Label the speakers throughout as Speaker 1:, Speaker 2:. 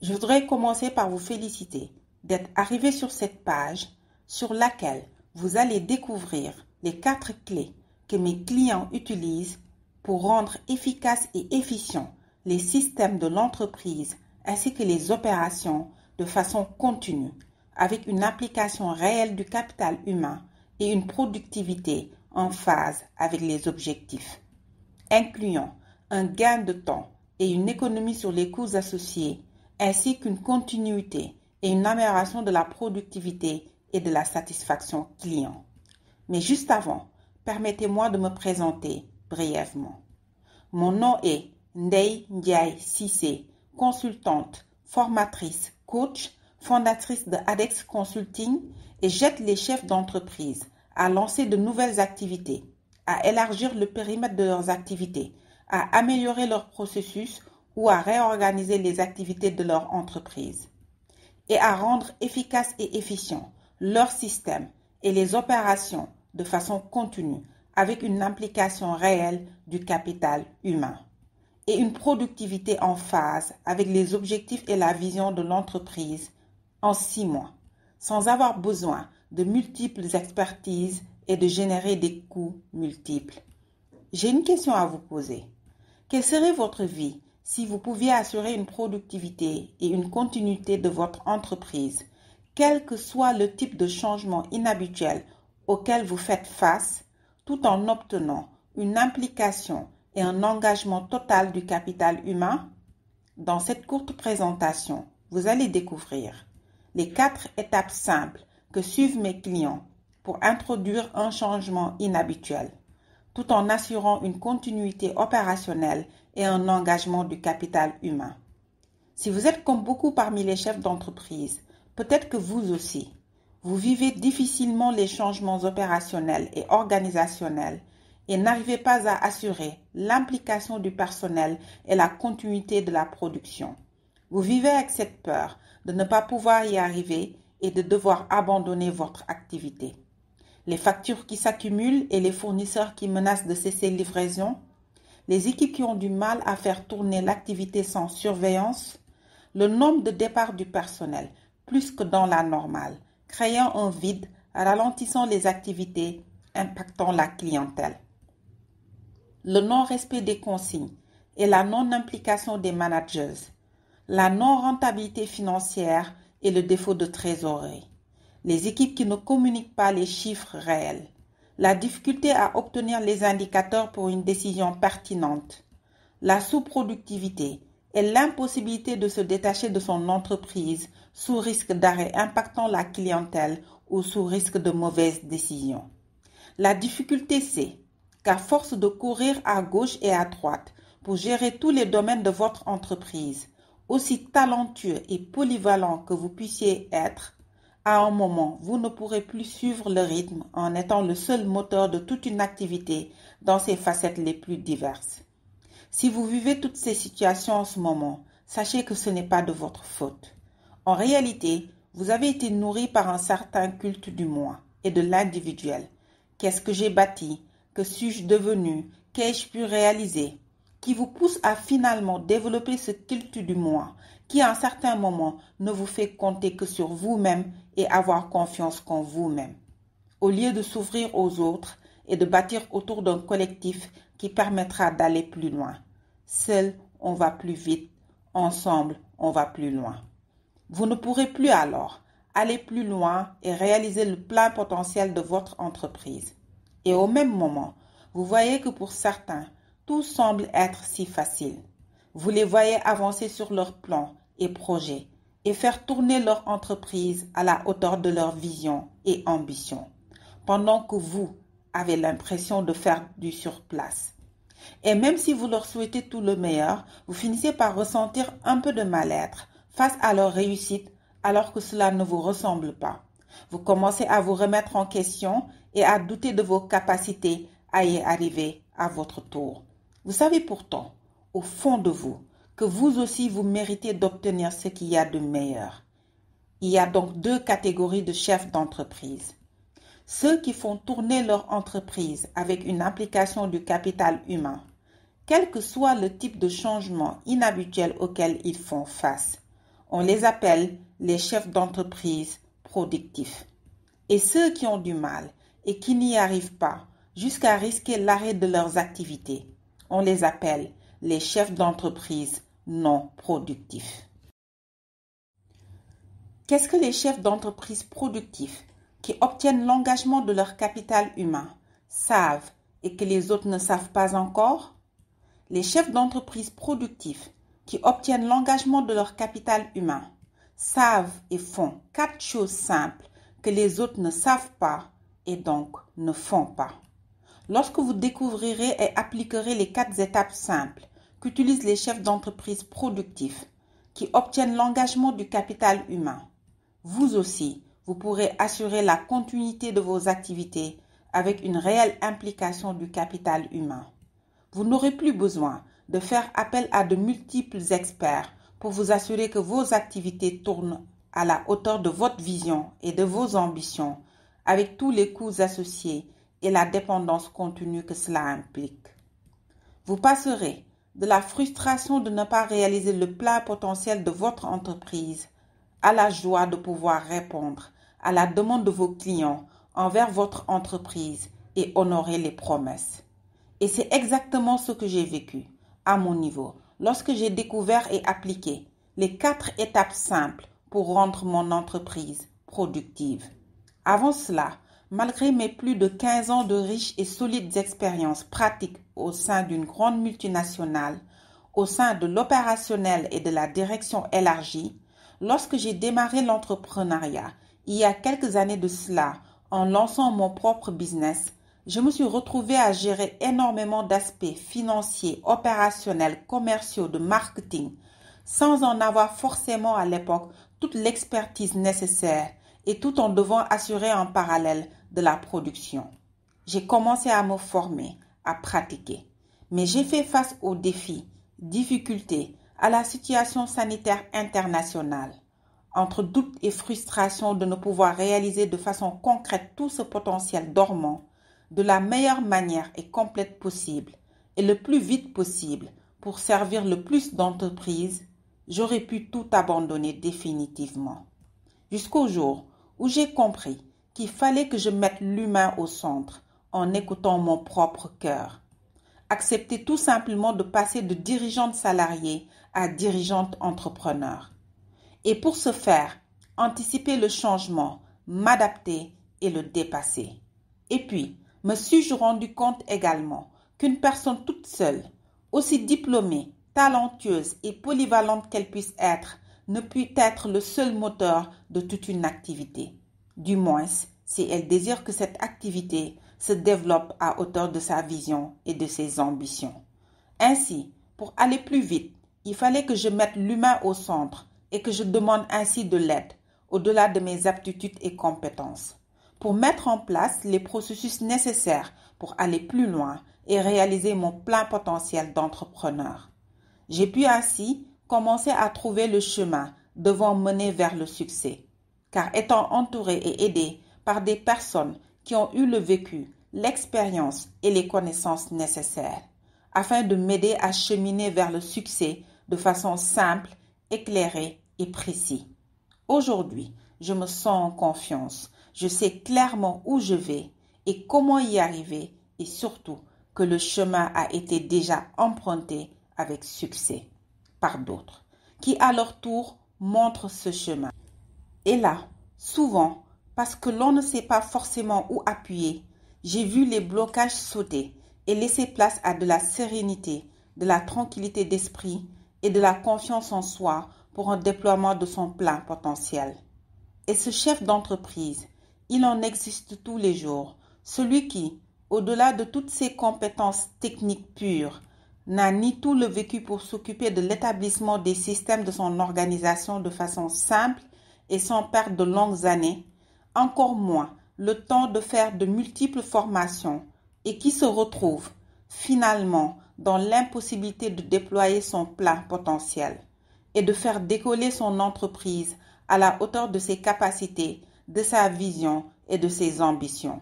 Speaker 1: Je voudrais commencer par vous féliciter d'être arrivé sur cette page sur laquelle vous allez découvrir les 4 clés que mes clients utilisent pour rendre efficaces et efficients les systèmes de l'entreprise ainsi que les opérations de façon continue, avec une application réelle du capital humain et une productivité en phase avec les objectifs, incluant un gain de temps et une économie sur les coûts associés, ainsi qu'une continuité et une amélioration de la productivité et de la satisfaction client. Mais juste avant, permettez-moi de me présenter brièvement. Mon nom est Ndeye Ndiaye Cissé, consultante, formatrice, coach, fondatrice de ADEX Consulting, et j'aide les chefs d'entreprise à lancer de nouvelles activités, à élargir le périmètre de leurs activités, à améliorer leurs processus ou à réorganiser les activités de leur entreprise, et à rendre efficaces et efficients leurs systèmes et les opérations de façon continue avec une implication réelle du capital humain et une productivité en phase avec les objectifs et la vision de l'entreprise en 6 mois, sans avoir besoin de multiples expertises et de générer des coûts multiples. J'ai une question à vous poser. Quelle serait votre vie si vous pouviez assurer une productivité et une continuité de votre entreprise, quel que soit le type de changement inhabituel auquel vous faites face, tout en obtenant une implication et un engagement total du capital humain? Dans cette courte présentation, vous allez découvrir les 4 étapes simples que suivent mes clients pour introduire un changement inhabituel, tout en assurant une continuité opérationnelle et un engagement du capital humain. Si vous êtes comme beaucoup parmi les chefs d'entreprise, peut-être que vous aussi, vous vivez difficilement les changements opérationnels et organisationnels et n'arrivez pas à assurer l'implication du personnel et la continuité de la production. Vous vivez avec cette peur de ne pas pouvoir y arriver et de devoir abandonner votre activité. Les factures qui s'accumulent et les fournisseurs qui menacent de cesser livraison, les équipes qui ont du mal à faire tourner l'activité sans surveillance, le nombre de départs du personnel plus que dans la normale, créant un vide, ralentissant les activités, impactant la clientèle. Le non-respect des consignes et la non-implication des managers, la non-rentabilité financière et le défaut de trésorerie, les équipes qui ne communiquent pas les chiffres réels, la difficulté à obtenir les indicateurs pour une décision pertinente, la sous-productivité et l'impossibilité de se détacher de son entreprise sous risque d'arrêt impactant la clientèle ou sous risque de mauvaises décisions. La difficulté c'est qu'à force de courir à gauche et à droite pour gérer tous les domaines de votre entreprise, aussi talentueux et polyvalent que vous puissiez être, à un moment, vous ne pourrez plus suivre le rythme en étant le seul moteur de toute une activité dans ses facettes les plus diverses. Si vous vivez toutes ces situations en ce moment, sachez que ce n'est pas de votre faute. En réalité, vous avez été nourri par un certain culte du moi et de l'individuel. Qu'est-ce que j'ai bâti? Que suis-je devenu? Qu'ai-je pu réaliser? Qui vous pousse à finalement développer ce culte du moi, qui à un certain moment ne vous fait compter que sur vous-même et avoir confiance qu'en vous-même, au lieu de s'ouvrir aux autres et de bâtir autour d'un collectif qui permettra d'aller plus loin. Seul, on va plus vite, ensemble, on va plus loin. Vous ne pourrez plus alors aller plus loin et réaliser le plein potentiel de votre entreprise. Et au même moment, vous voyez que pour certains, tout semble être si facile. Vous les voyez avancer sur leurs plans et projets et faire tourner leur entreprise à la hauteur de leur vision et ambition, pendant que vous avez l'impression de faire du surplace. Et même si vous leur souhaitez tout le meilleur, vous finissez par ressentir un peu de mal-être face à leur réussite alors que cela ne vous ressemble pas. Vous commencez à vous remettre en question et à douter de vos capacités à y arriver à votre tour. Vous savez pourtant, au fond de vous, que vous aussi vous méritez d'obtenir ce qu'il y a de meilleur. Il y a donc 2 catégories de chefs d'entreprise. Ceux qui font tourner leur entreprise avec une implication du capital humain, quel que soit le type de changement inhabituel auquel ils font face, On les appelle les chefs d'entreprise productifs. Et ceux qui ont du mal et qui n'y arrivent pas jusqu'à risquer l'arrêt de leurs activités, on les appelle les chefs d'entreprise non productifs. Qu'est-ce que les chefs d'entreprise productifs qui obtiennent l'engagement de leur capital humain savent et que les autres ne savent pas encore? Les chefs d'entreprise productifs qui obtiennent l'engagement de leur capital humain savent et font 4 choses simples que les autres ne savent pas et donc ne font pas. Lorsque vous découvrirez et appliquerez les 4 étapes simples qu'utilisent les chefs d'entreprise productifs qui obtiennent l'engagement du capital humain, vous aussi, vous pourrez assurer la continuité de vos activités avec une réelle implication du capital humain. Vous n'aurez plus besoin de faire appel à de multiples experts pour vous assurer que vos activités tournent à la hauteur de votre vision et de vos ambitions, avec tous les coûts associés et la dépendance continue que cela implique. Vous passerez de la frustration de ne pas réaliser le plein potentiel de votre entreprise à la joie de pouvoir répondre à la demande de vos clients envers votre entreprise et honorer les promesses. Et c'est exactement ce que j'ai vécu à mon niveau lorsque j'ai découvert et appliqué les 4 étapes simples pour rendre mon entreprise productive. Avant cela, malgré mes plus de 15 ans de riches et solides expériences pratiques au sein d'une grande multinationale, au sein de l'opérationnel et de la direction élargie, lorsque j'ai démarré l'entrepreneuriat il y a quelques années de cela en lançant mon propre business, je me suis retrouvée à gérer énormément d'aspects financiers, opérationnels, commerciaux, de marketing, sans en avoir forcément à l'époque toute l'expertise nécessaire et tout en devant assurer en parallèle de la production. J'ai commencé à me former, à pratiquer, mais j'ai fait face aux défis, difficultés, à la situation sanitaire internationale. Entre doute et frustration de ne pouvoir réaliser de façon concrète tout ce potentiel dormant, de la meilleure manière et complète possible et le plus vite possible pour servir le plus d'entreprises, j'aurais pu tout abandonner définitivement. Jusqu'au jour où j'ai compris qu'il fallait que je mette l'humain au centre en écoutant mon propre cœur. Accepter tout simplement de passer de dirigeante salariée à dirigeante entrepreneur. Et pour ce faire, anticiper le changement, m'adapter et le dépasser. Et puis, me suis-je rendu compte également qu'une personne toute seule, aussi diplômée, talentueuse et polyvalente qu'elle puisse être, ne peut être le seul moteur de toute une activité. Du moins, si elle désire que cette activité se développe à hauteur de sa vision et de ses ambitions. Ainsi, pour aller plus vite, il fallait que je mette l'humain au centre et que je demande ainsi de l'aide, au-delà de mes aptitudes et compétences, pour mettre en place les processus nécessaires pour aller plus loin et réaliser mon plein potentiel d'entrepreneur. J'ai pu ainsi commencer à trouver le chemin devant mener vers le succès, car étant entouré et aidé par des personnes qui ont eu le vécu, l'expérience et les connaissances nécessaires, afin de m'aider à cheminer vers le succès de façon simple, éclairée et précise. Aujourd'hui, je me sens en confiance, je sais clairement où je vais et comment y arriver et surtout que le chemin a été déjà emprunté avec succès par d'autres, qui à leur tour montrent ce chemin. Et là, souvent, parce que l'on ne sait pas forcément où appuyer, j'ai vu les blocages sauter et laisser place à de la sérénité, de la tranquillité d'esprit et de la confiance en soi pour un déploiement de son plein potentiel. Et ce chef d'entreprise, il en existe tous les jours, celui qui, au-delà de toutes ses compétences techniques pures, n'a ni tout le vécu pour s'occuper de l'établissement des systèmes de son organisation de façon simple et sans perdre de longues années, encore moins le temps de faire de multiples formations et qui se retrouve finalement dans l'impossibilité de déployer son plein potentiel et de faire décoller son entreprise à la hauteur de ses capacités, de sa vision et de ses ambitions.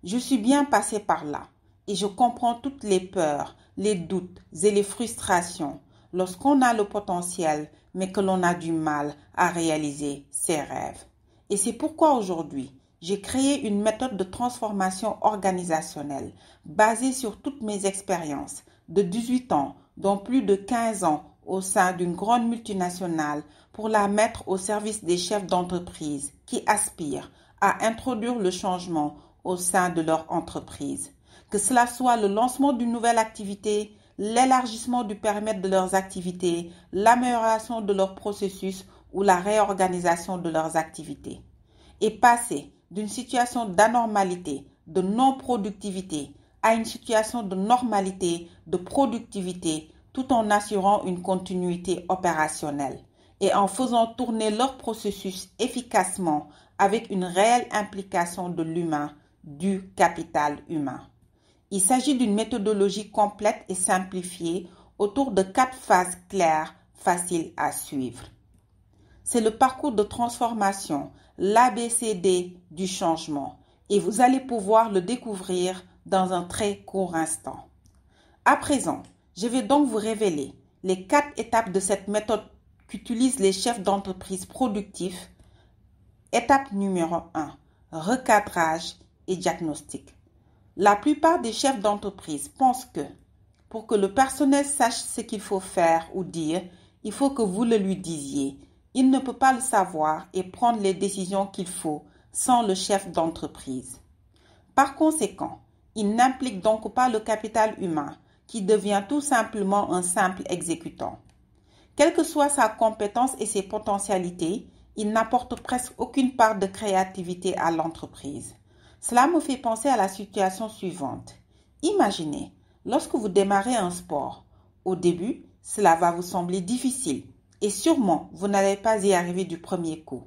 Speaker 1: Je suis bien passé par là et je comprends toutes les peurs, les doutes et les frustrations lorsqu'on a le potentiel mais que l'on a du mal à réaliser ses rêves. Et c'est pourquoi aujourd'hui, j'ai créé une méthode de transformation organisationnelle basée sur toutes mes expériences de 18 ans, dont plus de 15 ans au sein d'une grande multinationale pour la mettre au service des chefs d'entreprise qui aspirent à introduire le changement au sein de leur entreprise. Que cela soit le lancement d'une nouvelle activité, l'élargissement du périmètre de leurs activités, l'amélioration de leurs processus ou la réorganisation de leurs activités. Et passer d'une situation d'anormalité, de non-productivité, à une situation de normalité, de productivité, tout en assurant une continuité opérationnelle et en faisant tourner leur processus efficacement avec une réelle implication de l'humain, du capital humain. Il s'agit d'une méthodologie complète et simplifiée autour de 4 phases claires, faciles à suivre. C'est le parcours de transformation, l'ABCD du changement, et vous allez pouvoir le découvrir dans un très court instant. À présent, je vais donc vous révéler les 4 étapes de cette méthode qu'utilisent les chefs d'entreprise productifs. Étape numéro 1, recadrage et diagnostic. La plupart des chefs d'entreprise pensent que pour que le personnel sache ce qu'il faut faire ou dire, il faut que vous le lui disiez. Il ne peut pas le savoir et prendre les décisions qu'il faut sans le chef d'entreprise. Par conséquent, il n'implique donc pas le capital humain qui devient tout simplement un simple exécutant. Quelle que soit sa compétence et ses potentialités, il n'apporte presque aucune part de créativité à l'entreprise. Cela me fait penser à la situation suivante. Imaginez, lorsque vous démarrez un sport, au début, cela va vous sembler difficile et sûrement vous n'allez pas y arriver du premier coup.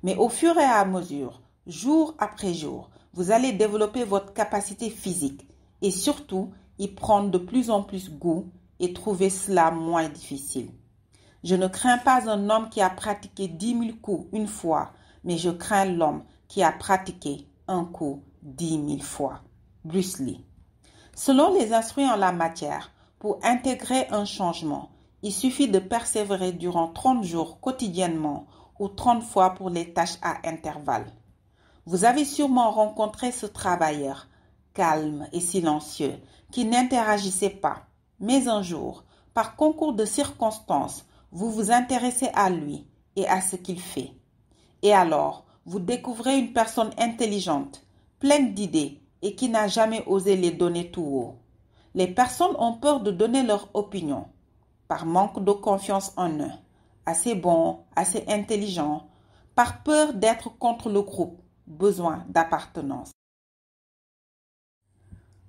Speaker 1: Mais au fur et à mesure, jour après jour, vous allez développer votre capacité physique et surtout y prendre de plus en plus goût et trouver cela moins difficile. Je ne crains pas un homme qui a pratiqué 10 000 coups une fois, mais je crains l'homme qui a pratiqué un coup 10 000 fois. Bruce Lee. Selon les instruits en la matière, pour intégrer un changement, il suffit de persévérer durant 30 jours quotidiennement ou 30 fois pour les tâches à intervalles. Vous avez sûrement rencontré ce travailleur, calme et silencieux, qui n'interagissait pas. Mais un jour, par concours de circonstances, vous vous intéressez à lui et à ce qu'il fait. Et alors, vous découvrez une personne intelligente, pleine d'idées et qui n'a jamais osé les donner tout haut. Les personnes ont peur de donner leur opinion, par manque de confiance en eux, assez bons, assez intelligents, par peur d'être contre le groupe, besoin d'appartenance.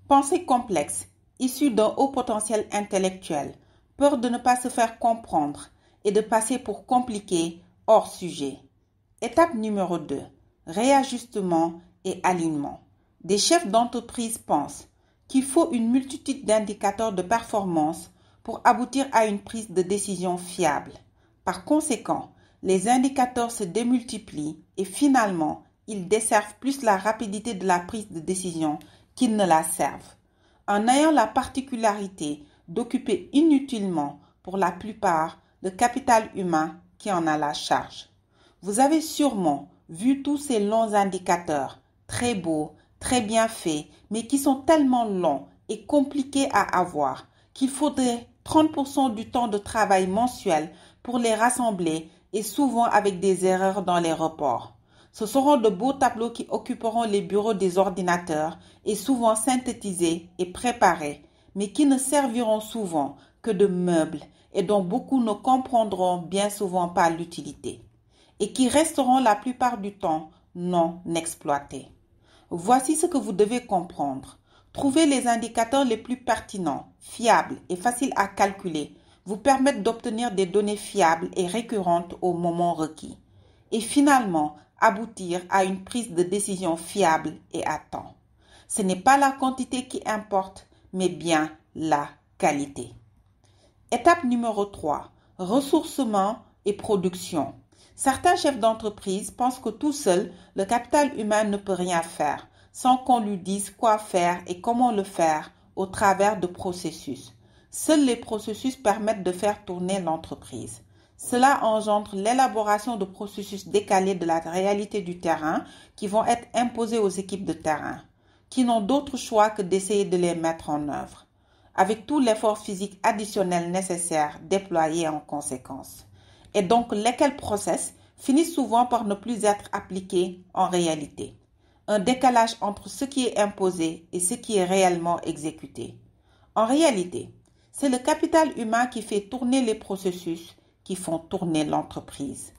Speaker 1: Pensée complexe, issue d'un haut potentiel intellectuel, peur de ne pas se faire comprendre et de passer pour compliqué, hors sujet. Étape numéro 2, réajustement et alignement. Des chefs d'entreprise pensent qu'il faut une multitude d'indicateurs de performance pour aboutir à une prise de décision fiable. Par conséquent, les indicateurs se démultiplient et finalement, ils desservent plus la rapidité de la prise de décision qu'ils ne la servent, en ayant la particularité d'occuper inutilement, pour la plupart, le capital humain qui en a la charge. Vous avez sûrement vu tous ces longs indicateurs, très beaux, très bien faits, mais qui sont tellement longs et compliqués à avoir qu'il faudrait 30% du temps de travail mensuel pour les rassembler et souvent avec des erreurs dans les reports. Ce seront de beaux tableaux qui occuperont les bureaux des ordinateurs et souvent synthétisés et préparés, mais qui ne serviront souvent que de meubles et dont beaucoup ne comprendront bien souvent pas l'utilité, et qui resteront la plupart du temps non exploités. Voici ce que vous devez comprendre. Trouver les indicateurs les plus pertinents, fiables et faciles à calculer vous permettent d'obtenir des données fiables et récurrentes au moment requis, et finalement aboutir à une prise de décision fiable et à temps. Ce n'est pas la quantité qui importe, mais bien la qualité. Étape numéro 3, ressourcement et production. Certains chefs d'entreprise pensent que tout seul, le capital humain ne peut rien faire, sans qu'on lui dise quoi faire et comment le faire au travers de processus. Seuls les processus permettent de faire tourner l'entreprise. Cela engendre l'élaboration de processus décalés de la réalité du terrain qui vont être imposés aux équipes de terrain, qui n'ont d'autre choix que d'essayer de les mettre en œuvre, avec tout l'effort physique additionnel nécessaire déployé en conséquence. Et donc lesquels process finissent souvent par ne plus être appliqués en réalité. Un décalage entre ce qui est imposé et ce qui est réellement exécuté. En réalité, c'est le capital humain qui fait tourner les processus qui font tourner l'entreprise.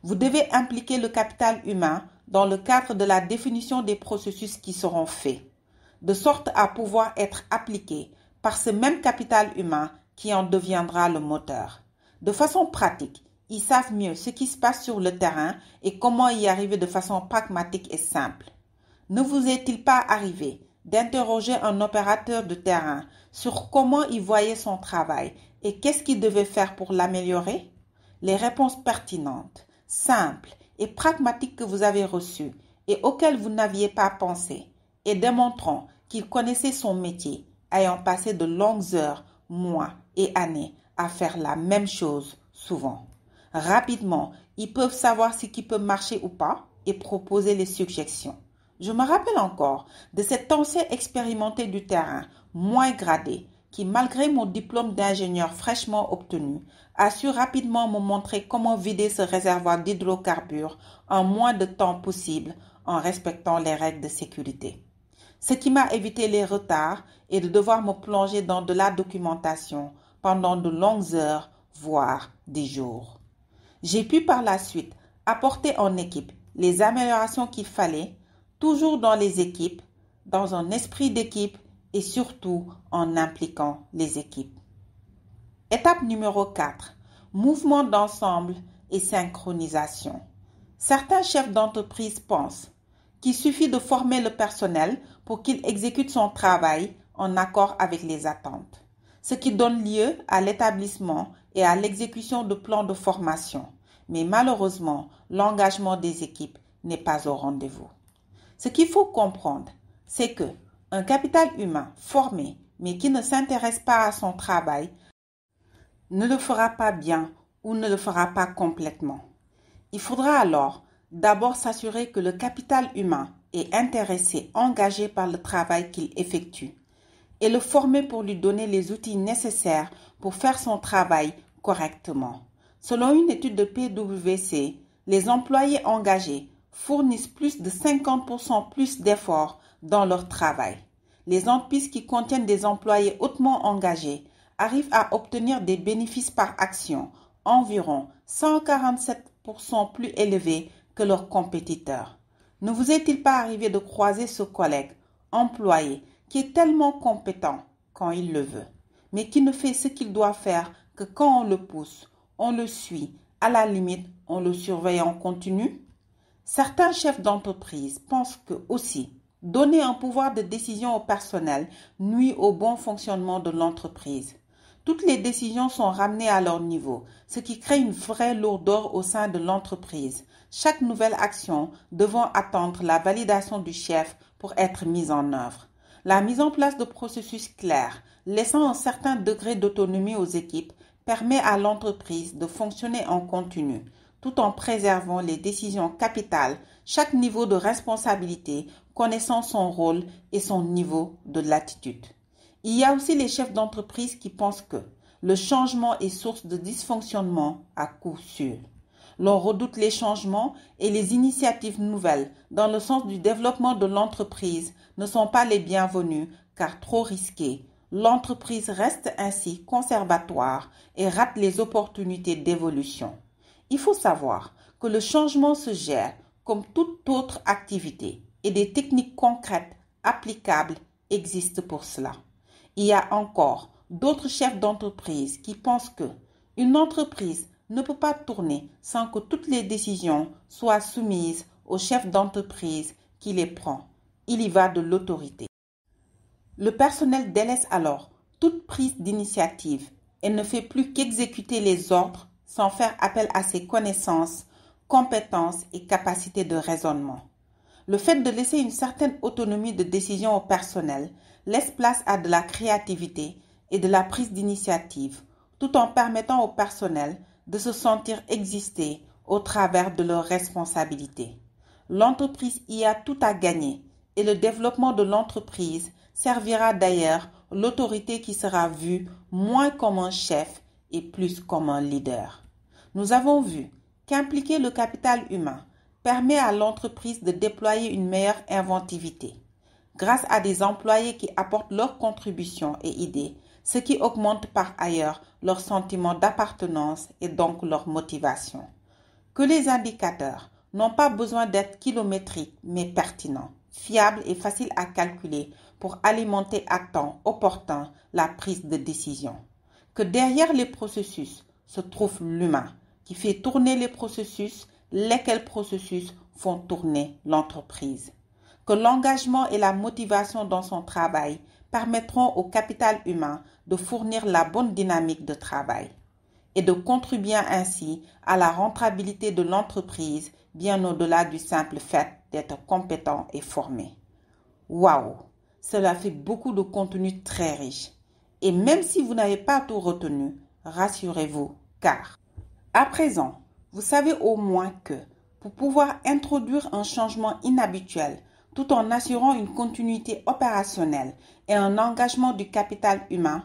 Speaker 1: Vous devez impliquer le capital humain dans le cadre de la définition des processus qui seront faits, de sorte à pouvoir être appliqués par ce même capital humain qui en deviendra le moteur. De façon pratique, ils savent mieux ce qui se passe sur le terrain et comment y arriver de façon pragmatique et simple. Ne vous est-il pas arrivé d'interroger un opérateur de terrain sur comment il voyait son travail et qu'est-ce qu'il devait faire pour l'améliorer? Les réponses pertinentes, simples et pragmatiques que vous avez reçues et auxquelles vous n'aviez pas pensé, et démontrant qu'il connaissait son métier, ayant passé de longues heures, mois et années à faire la même chose souvent. Rapidement, ils peuvent savoir ce qui peut marcher ou pas et proposer les suggestions. Je me rappelle encore de cet ancien expérimenté du terrain, moins gradé, qui, malgré mon diplôme d'ingénieur fraîchement obtenu, a su rapidement me montrer comment vider ce réservoir d'hydrocarbures en moins de temps possible en respectant les règles de sécurité. Ce qui m'a évité les retards et de devoir me plonger dans de la documentation pendant de longues heures, voire des jours. J'ai pu par la suite apporter en équipe les améliorations qu'il fallait, toujours dans les équipes, dans un esprit d'équipe et surtout en impliquant les équipes. Étape numéro 4. Mouvement d'ensemble et synchronisation. Certains chefs d'entreprise pensent qu'il suffit de former le personnel pour qu'il exécute son travail en accord avec les attentes, ce qui donne lieu à l'établissement et à l'exécution de plans de formation. Mais malheureusement, l'engagement des équipes n'est pas au rendez-vous. Ce qu'il faut comprendre, c'est que un capital humain formé mais qui ne s'intéresse pas à son travail ne le fera pas bien ou ne le fera pas complètement. Il faudra alors d'abord s'assurer que le capital humain est intéressé, engagé par le travail qu'il effectue et le former pour lui donner les outils nécessaires pour faire son travail correctement. Selon une étude de PwC, les employés engagés fournissent plus de 50% plus d'efforts dans leur travail. Les entreprises qui contiennent des employés hautement engagés arrivent à obtenir des bénéfices par action environ 147% plus élevés que leurs compétiteurs. Ne vous est-il pas arrivé de croiser ce collègue, employé, qui est tellement compétent quand il le veut, mais qui ne fait ce qu'il doit faire que quand on le pousse, on le suit, à la limite, on le surveille en continu? Certains chefs d'entreprise pensent que aussi, donner un pouvoir de décision au personnel nuit au bon fonctionnement de l'entreprise. Toutes les décisions sont ramenées à leur niveau, ce qui crée une vraie lourdeur au sein de l'entreprise, chaque nouvelle action devant attendre la validation du chef pour être mise en œuvre. La mise en place de processus clairs, laissant un certain degré d'autonomie aux équipes, permet à l'entreprise de fonctionner en continu, tout en préservant les décisions capitales, chaque niveau de responsabilité connaissant son rôle et son niveau de latitude. Il y a aussi les chefs d'entreprise qui pensent que le changement est source de dysfonctionnement à coup sûr. L'on redoute les changements et les initiatives nouvelles dans le sens du développement de l'entreprise ne sont pas les bienvenues car trop risquées. L'entreprise reste ainsi conservatoire et rate les opportunités d'évolution. Il faut savoir que le changement se gère comme toute autre activité et des techniques concrètes applicables existent pour cela. Il y a encore d'autres chefs d'entreprise qui pensent que une entreprise ne peut pas tourner sans que toutes les décisions soient soumises au chef d'entreprise qui les prend. Il y va de l'autorité. Le personnel délaisse alors toute prise d'initiative et ne fait plus qu'exécuter les ordres sans faire appel à ses connaissances, compétences et capacités de raisonnement. Le fait de laisser une certaine autonomie de décision au personnel laisse place à de la créativité et de la prise d'initiative, tout en permettant au personnel de se sentir exister au travers de leurs responsabilités. L'entreprise y a tout à gagner et le développement de l'entreprise servira d'ailleurs l'autorité qui sera vue moins comme un chef et plus comme un leader. Nous avons vu qu'impliquer le capital humain permet à l'entreprise de déployer une meilleure inventivité grâce à des employés qui apportent leurs contributions et idées, ce qui augmente par ailleurs leur sentiment d'appartenance et donc leur motivation. Que les indicateurs n'ont pas besoin d'être kilométriques mais pertinents, fiables et faciles à calculer pour alimenter à temps opportun la prise de décision. Que derrière les processus se trouve l'humain qui fait tourner les processus, lesquels processus font tourner l'entreprise. Que l'engagement et la motivation dans son travail permettront au capital humain de fournir la bonne dynamique de travail et de contribuer ainsi à la rentabilité de l'entreprise bien au-delà du simple fait d'être compétent et formé. Waouh! Cela fait beaucoup de contenu très riche. Et même si vous n'avez pas tout retenu, rassurez-vous, car à présent, vous savez au moins que pour pouvoir introduire un changement inhabituel tout en assurant une continuité opérationnelle et un engagement du capital humain,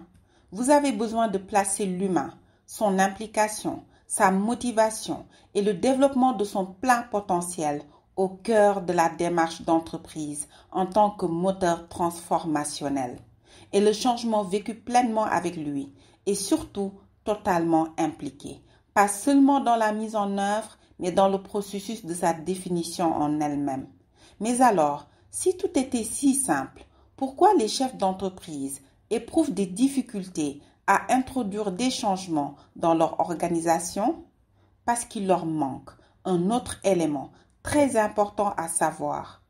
Speaker 1: vous avez besoin de placer l'humain, son implication, sa motivation et le développement de son plein potentiel au cœur de la démarche d'entreprise en tant que moteur transformationnel. Et le changement vécu pleinement avec lui est surtout totalement impliqué, pas seulement dans la mise en œuvre, mais dans le processus de sa définition en elle-même. Mais alors, si tout était si simple, pourquoi les chefs d'entreprise éprouvent des difficultés à introduire des changements dans leur organisation? Parce qu'il leur manque un autre élément très important à savoir: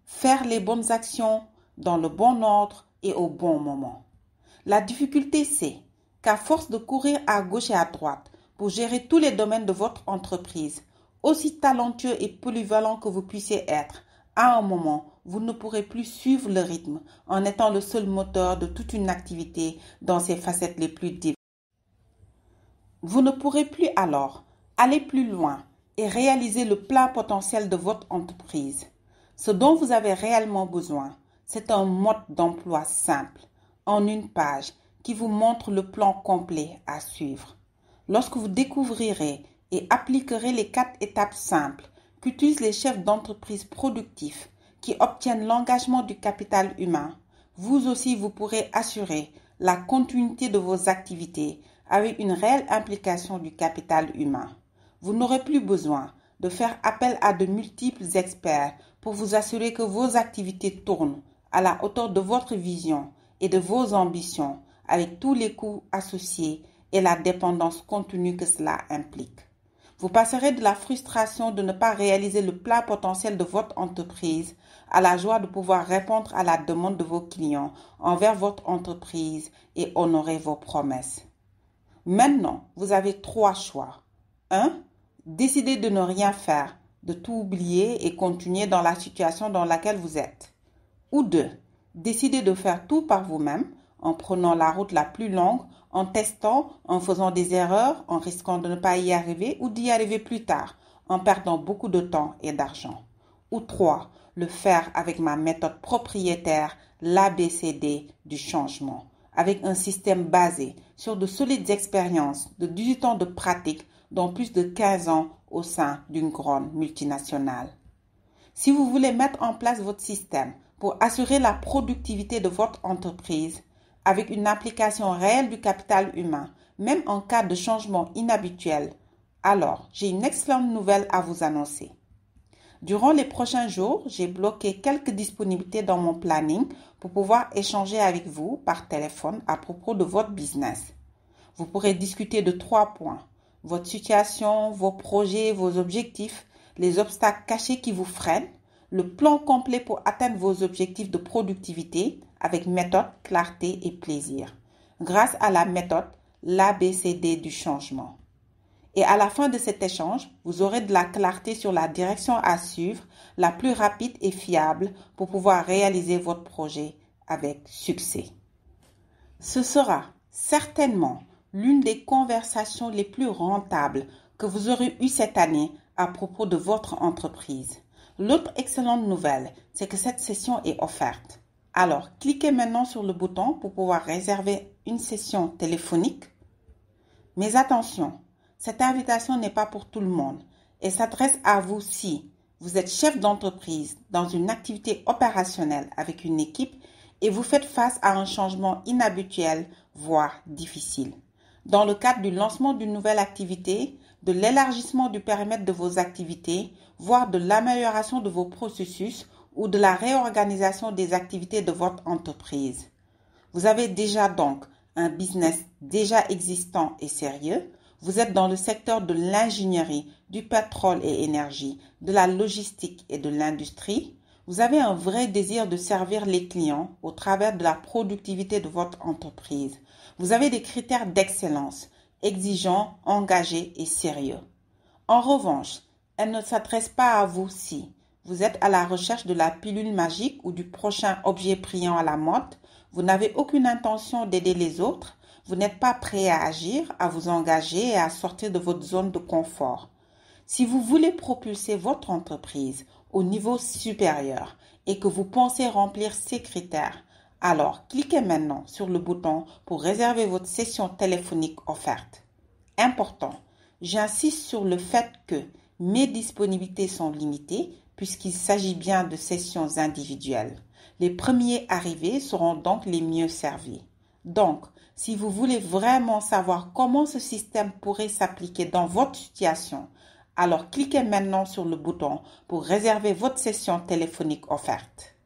Speaker 1: faire les bonnes actions dans le bon ordre et au bon moment. La difficulté, c'est qu'à force de courir à gauche et à droite pour gérer tous les domaines de votre entreprise, aussi talentueux et polyvalent que vous puissiez être, à un moment, vous ne pourrez plus suivre le rythme en étant le seul moteur de toute une activité dans ses facettes les plus diverses. Vous ne pourrez plus alors aller plus loin et réaliser le plein potentiel de votre entreprise. Ce dont vous avez réellement besoin, c'est un mode d'emploi simple, en une page, qui vous montre le plan complet à suivre. Lorsque vous découvrirez et appliquerez les 4 étapes simples qu'utilisent les chefs d'entreprise productifs qui obtiennent l'engagement du capital humain, vous aussi vous pourrez assurer la continuité de vos activités avec une réelle implication du capital humain. Vous n'aurez plus besoin de faire appel à de multiples experts pour vous assurer que vos activités tournent à la hauteur de votre vision et de vos ambitions, avec tous les coûts associés et la dépendance continue que cela implique. Vous passerez de la frustration de ne pas réaliser le plein potentiel de votre entreprise à la joie de pouvoir répondre à la demande de vos clients envers votre entreprise et honorer vos promesses. Maintenant, vous avez 3 choix. 1. Décider de ne rien faire, de tout oublier et continuer dans la situation dans laquelle vous êtes. Ou 2. Décider de faire tout par vous-même en prenant la route la plus longue, en testant, en faisant des erreurs, en risquant de ne pas y arriver ou d'y arriver plus tard, en perdant beaucoup de temps et d'argent. Ou 3. Le faire avec ma méthode propriétaire, l'ABCD du changement, avec un système basé sur de solides expériences de 18 ans de pratique, dont plus de 15 ans au sein d'une grande multinationale. Si vous voulez mettre en place votre système pour assurer la productivité de votre entreprise, avec une application réelle du capital humain, même en cas de changement inhabituel, alors j'ai une excellente nouvelle à vous annoncer. Durant les prochains jours, j'ai bloqué quelques disponibilités dans mon planning pour pouvoir échanger avec vous par téléphone à propos de votre business. Vous pourrez discuter de 3 points: votre situation, vos projets, vos objectifs, les obstacles cachés qui vous freinent, le plan complet pour atteindre vos objectifs de productivité avec méthode, clarté et plaisir, grâce à la méthode l'ABCD du changement. Et à la fin de cet échange, vous aurez de la clarté sur la direction à suivre, la plus rapide et fiable pour pouvoir réaliser votre projet avec succès. Ce sera certainement l'une des conversations les plus rentables que vous aurez eues cette année à propos de votre entreprise. L'autre excellente nouvelle, c'est que cette session est offerte. Alors, cliquez maintenant sur le bouton pour pouvoir réserver une session téléphonique. Mais attention, cette invitation n'est pas pour tout le monde et s'adresse à vous si vous êtes chef d'entreprise dans une activité opérationnelle avec une équipe et vous faites face à un changement inhabituel, voire difficile. Dans le cadre du lancement d'une nouvelle activité, de l'élargissement du périmètre de vos activités, voire de l'amélioration de vos processus ou de la réorganisation des activités de votre entreprise. Vous avez déjà donc un business déjà existant et sérieux. Vous êtes dans le secteur de l'ingénierie, du pétrole et énergie, de la logistique et de l'industrie. Vous avez un vrai désir de servir les clients au travers de la productivité de votre entreprise. Vous avez des critères d'excellence, exigeants, engagés et sérieux. En revanche, elle ne s'adresse pas à vous si vous êtes à la recherche de la pilule magique ou du prochain objet brillant à la mode, vous n'avez aucune intention d'aider les autres, vous n'êtes pas prêt à agir, à vous engager et à sortir de votre zone de confort. Si vous voulez propulser votre entreprise au niveau supérieur et que vous pensez remplir ces critères, alors cliquez maintenant sur le bouton pour réserver votre session téléphonique offerte. Important, j'insiste sur le fait que mes disponibilités sont limitées puisqu'il s'agit bien de sessions individuelles. Les premiers arrivés seront donc les mieux servis. Donc, si vous voulez vraiment savoir comment ce système pourrait s'appliquer dans votre situation, alors cliquez maintenant sur le bouton pour réserver votre session téléphonique offerte.